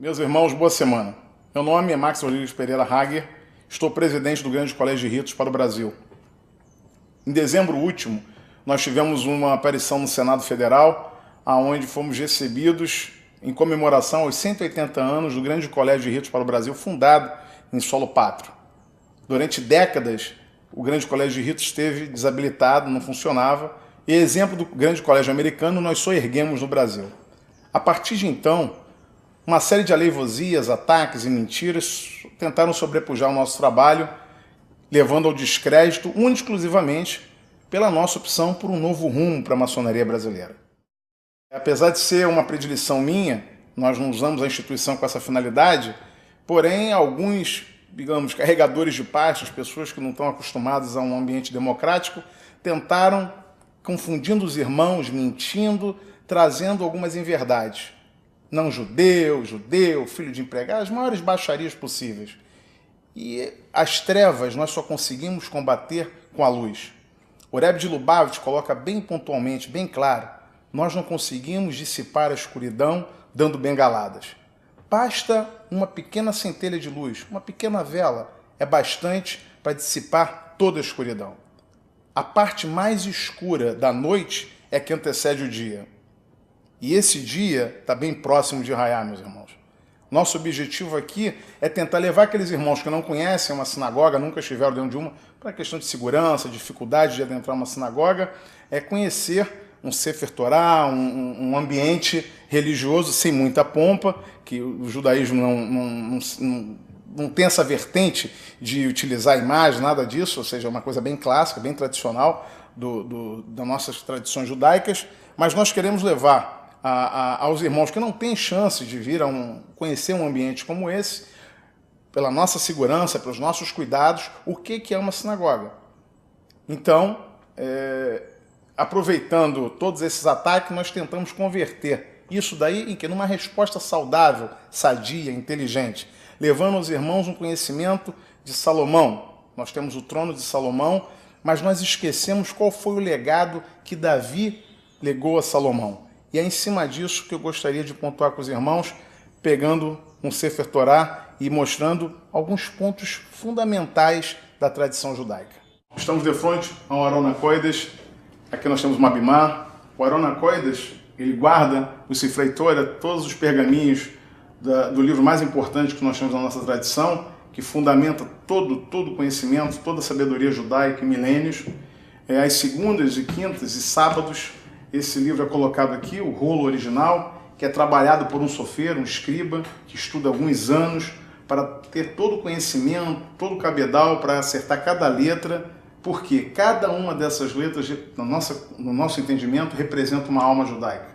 Meus irmãos, boa semana. Meu nome é Max Rodrigues Pereira Hager, estou presidente do Grande Colégio de Ritos para o Brasil. Em dezembro último, nós tivemos uma aparição no Senado Federal, onde fomos recebidos em comemoração aos 180 anos do Grande Colégio de Ritos para o Brasil, fundado em solo pátrio. Durante décadas, o Grande Colégio de Ritos esteve desabilitado, não funcionava, e exemplo do Grande Colégio Americano, nós só erguemos no Brasil. A partir de então, uma série de aleivosias, ataques e mentiras tentaram sobrepujar o nosso trabalho, levando ao descrédito, única e exclusivamente, pela nossa opção por um novo rumo para a maçonaria brasileira. Apesar de ser uma predileção minha, nós não usamos a instituição com essa finalidade, porém alguns, digamos, carregadores de pastas, pessoas que não estão acostumadas a um ambiente democrático, tentaram, confundindo os irmãos, mentindo, trazendo algumas inverdades. Não judeu, filho de empregado, as maiores baixarias possíveis. E as trevas nós só conseguimos combater com a luz. O Rebbe de Lubavitch coloca bem pontualmente, bem claro, nós não conseguimos dissipar a escuridão dando bengaladas. Basta uma pequena centelha de luz, uma pequena vela, é bastante para dissipar toda a escuridão. A parte mais escura da noite é que antecede o dia. E esse dia está bem próximo de raiar, meus irmãos. Nosso objetivo aqui é tentar levar aqueles irmãos que não conhecem uma sinagoga, nunca estiveram dentro de uma, para questão de segurança, dificuldade de adentrar uma sinagoga, é conhecer um Sefer Torah, um ambiente religioso sem muita pompa, que o judaísmo não tem essa vertente de utilizar a imagem, nada disso, ou seja, é uma coisa bem clássica, bem tradicional das nossas tradições judaicas, mas nós queremos levar aos irmãos que não têm chance de vir conhecer um ambiente como esse, pela nossa segurança, pelos nossos cuidados, o que é uma sinagoga. Então, aproveitando todos esses ataques, nós tentamos converter isso daí em que? Numa resposta saudável, sadia, inteligente, levando aos irmãos um conhecimento de Salomão. Nós temos o trono de Salomão, mas nós esquecemos qual foi o legado que Davi legou a Salomão. E é em cima disso que eu gostaria de pontuar com os irmãos, pegando um Sefer Torah e mostrando alguns pontos fundamentais da tradição judaica. Estamos de frente ao Aron HaKodesh. Aqui nós temos uma Bimá. O Aron HaKodesh, ele guarda o Sifrei Torah, todos os pergaminhos do livro mais importante que nós temos na nossa tradição, que fundamenta todo o conhecimento, toda a sabedoria judaica em milênios. Às segundas e quintas e sábados, esse livro é colocado aqui, o rolo original, que é trabalhado por um sofeiro, um escriba, que estuda alguns anos, para ter todo o conhecimento, todo o cabedal, para acertar cada letra, porque cada uma dessas letras, no nosso entendimento, representa uma alma judaica.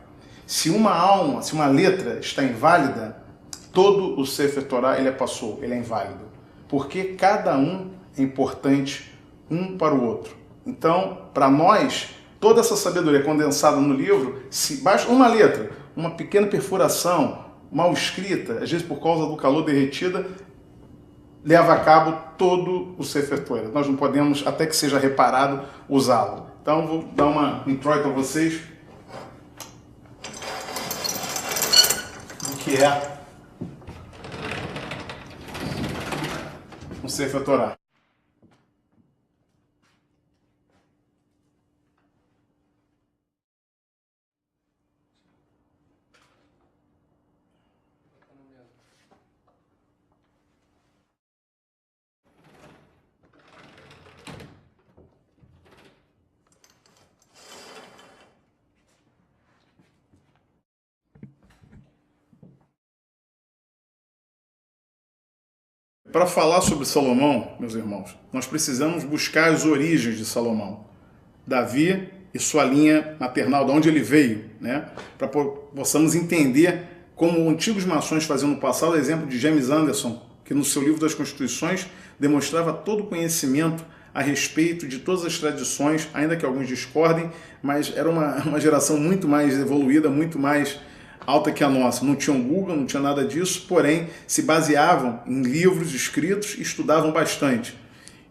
Se uma letra está inválida, todo o Sefer Torah ele é inválido, porque cada um é importante um para o outro. Então, para nós, toda essa sabedoria condensada no livro, se basta uma letra, uma pequena perfuração, mal escrita, às vezes por causa do calor derretida, leva a cabo todo o Sefer Torah. Nós não podemos, até que seja reparado, usá-lo. Então, vou dar uma introito a vocês do que é um Sefer Torah. Para falar sobre Salomão, meus irmãos, nós precisamos buscar as origens de Salomão. Davi e sua linha maternal, de onde ele veio, né? Para possamos entender como antigos maçons faziam no passado, exemplo de James Anderson, que no seu livro das Constituições demonstrava todo o conhecimento a respeito de todas as tradições, ainda que alguns discordem, mas era uma geração muito mais evoluída, muito mais alta que a nossa. Não tinham Google, não tinha nada disso, porém se baseavam em livros escritos e estudavam bastante.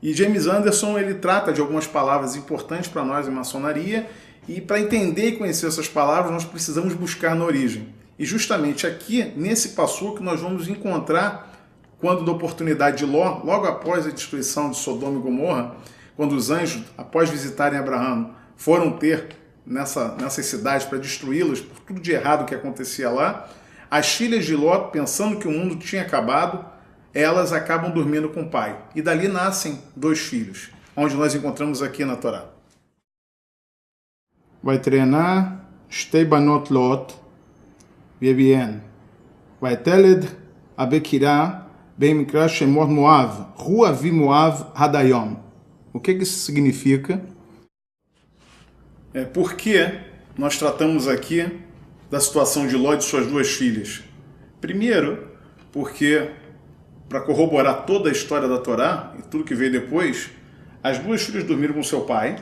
E James Anderson ele trata de algumas palavras importantes para nós em maçonaria, e para entender e conhecer essas palavras nós precisamos buscar na origem. E justamente aqui, nesse passo que nós vamos encontrar, quando da oportunidade de Ló, logo após a destruição de Sodoma e Gomorra, quando os anjos, após visitarem Abraão, foram ter nessas cidades para destruí-las por tudo de errado que acontecia lá, as filhas de Ló, pensando que o mundo tinha acabado, elas acabam dormindo com o pai. E dali nascem 2 filhos, onde nós encontramos aqui na Torá. Vai treinar שתי בנות לוט ויביהן. ויתלד הבכירה במקרא שמות מואב. הוא אבי מואב עד היום. O que isso significa? Por que nós tratamos aqui da situação de Ló e de suas 2 filhas? Primeiro, porque, para corroborar toda a história da Torá e tudo que veio depois, as 2 filhas dormiram com seu pai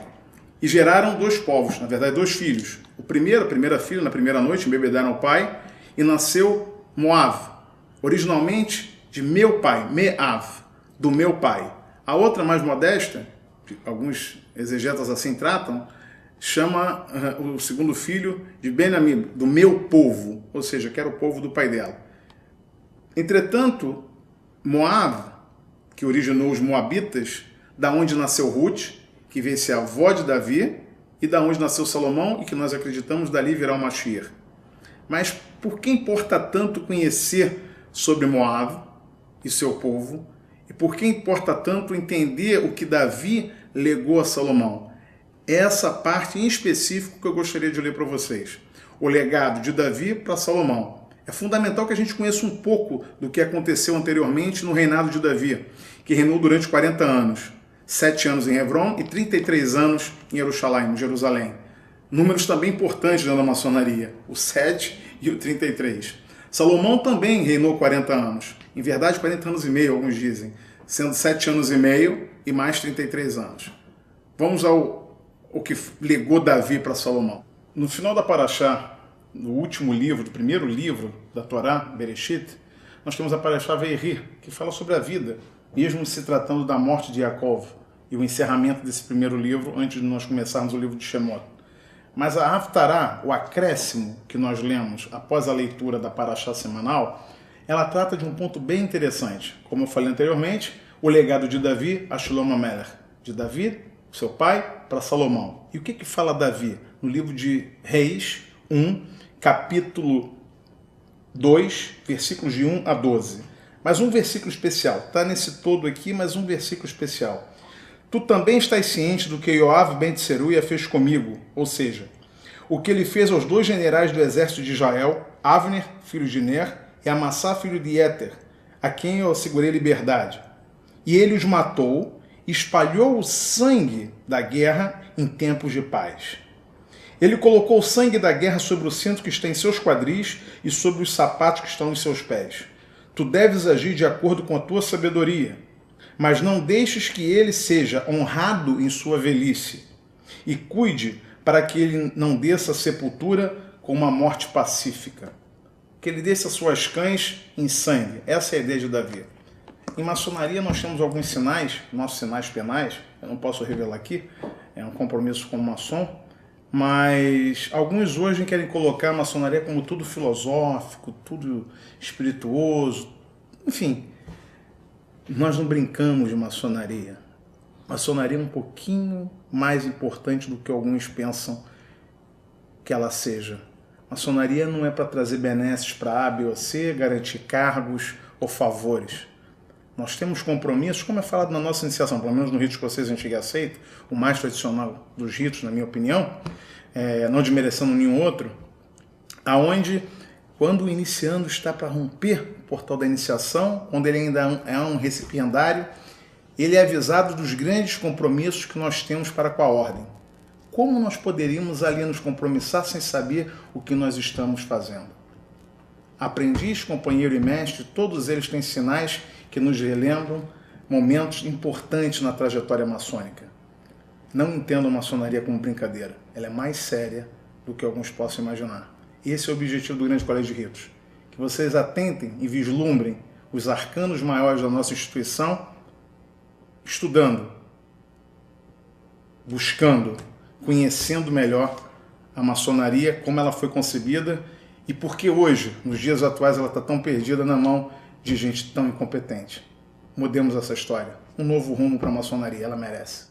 e geraram 2 povos, na verdade 2 filhos. A primeira filha, na primeira noite, embebedaram ao pai e nasceu Moav, originalmente de meu pai, Meav, do meu pai. A outra, mais modesta, alguns exegetas assim tratam, chama o segundo filho de Ben-Ammi, do meu povo, ou seja, que era o povo do pai dela. Entretanto, Moav, que originou os Moabitas, da onde nasceu Ruth, que veio ser a avó de Davi, e da onde nasceu Salomão, e que nós acreditamos dali virá o Mashiach. Mas por que importa tanto conhecer sobre Moav e seu povo? E por que importa tanto entender o que Davi legou a Salomão? Essa parte em específico que eu gostaria de ler para vocês. O legado de Davi para Salomão. É fundamental que a gente conheça um pouco do que aconteceu anteriormente no reinado de Davi, que reinou durante 40 anos. 7 anos em Hebron e 33 anos em Jerusalém. Números também importantes dentro da maçonaria, o 7 e o 33. Salomão também reinou 40 anos. Em verdade, 40 anos e meio, alguns dizem, sendo 7 anos e meio e mais 33 anos. Vamos ao que legou Davi para Salomão. No final da Parashá, no último livro, do primeiro livro da Torá, Bereshit, nós temos a Parashá Ve'eri, que fala sobre a vida, mesmo se tratando da morte de Yaakov e o encerramento desse primeiro livro, antes de nós começarmos o livro de Shemot. Mas a Haftará, o acréscimo que nós lemos após a leitura da Parashá semanal, ela trata de um ponto bem interessante. Como eu falei anteriormente, o legado de Davi a Shlomo Amelech. De Davi, seu pai, para Salomão. E o que fala Davi? No livro de Reis 1, capítulo 2, versículos de 1 a 12. Mas um versículo especial. Está nesse todo aqui, mas um versículo especial. Tu também estás ciente do que Yoav ben Tseruia fez comigo, ou seja, o que ele fez aos 2 generais do exército de Israel, Avner, filho de Ner, e Amassá, filho de Éter, a quem eu assegurei liberdade. E ele os matou, espalhou o sangue da guerra em tempos de paz. Ele colocou o sangue da guerra sobre o cinto que está em seus quadris e sobre os sapatos que estão em seus pés. Tu deves agir de acordo com a tua sabedoria, mas não deixes que ele seja honrado em sua velhice, e cuide para que ele não desça a sepultura com uma morte pacífica, que ele desça suas cães em sangue. Essa é a ideia de Davi. Em maçonaria nós temos alguns sinais, nossos sinais penais, eu não posso revelar aqui, é um compromisso como maçom, mas alguns hoje querem colocar a maçonaria como tudo filosófico, tudo espirituoso, enfim. Nós não brincamos de maçonaria. Maçonaria é um pouquinho mais importante do que alguns pensam que ela seja. Maçonaria não é para trazer benesses para A, B ou C, garantir cargos ou favores. Nós temos compromissos, como é falado na nossa iniciação, pelo menos no rito escocês antigo e aceito, o mais tradicional dos ritos, na minha opinião, não desmerecendo nenhum outro, aonde, quando o iniciando está para romper o portal da iniciação, quando ele ainda é um recipiendário, ele é avisado dos grandes compromissos que nós temos para com a ordem. Como nós poderíamos ali nos compromissar sem saber o que nós estamos fazendo? Aprendiz, companheiro e mestre, todos eles têm sinais que nos relembram momentos importantes na trajetória maçônica. Não entendam a maçonaria como brincadeira. Ela é mais séria do que alguns possam imaginar. Esse é o objetivo do Grande Colégio de Ritos. Que vocês atentem e vislumbrem os arcanos maiores da nossa instituição, estudando, buscando, conhecendo melhor a maçonaria, como ela foi concebida E por que hoje, nos dias atuais, ela está tão perdida na mão de gente tão incompetente? Mudemos essa história. Um novo rumo para a maçonaria, ela merece.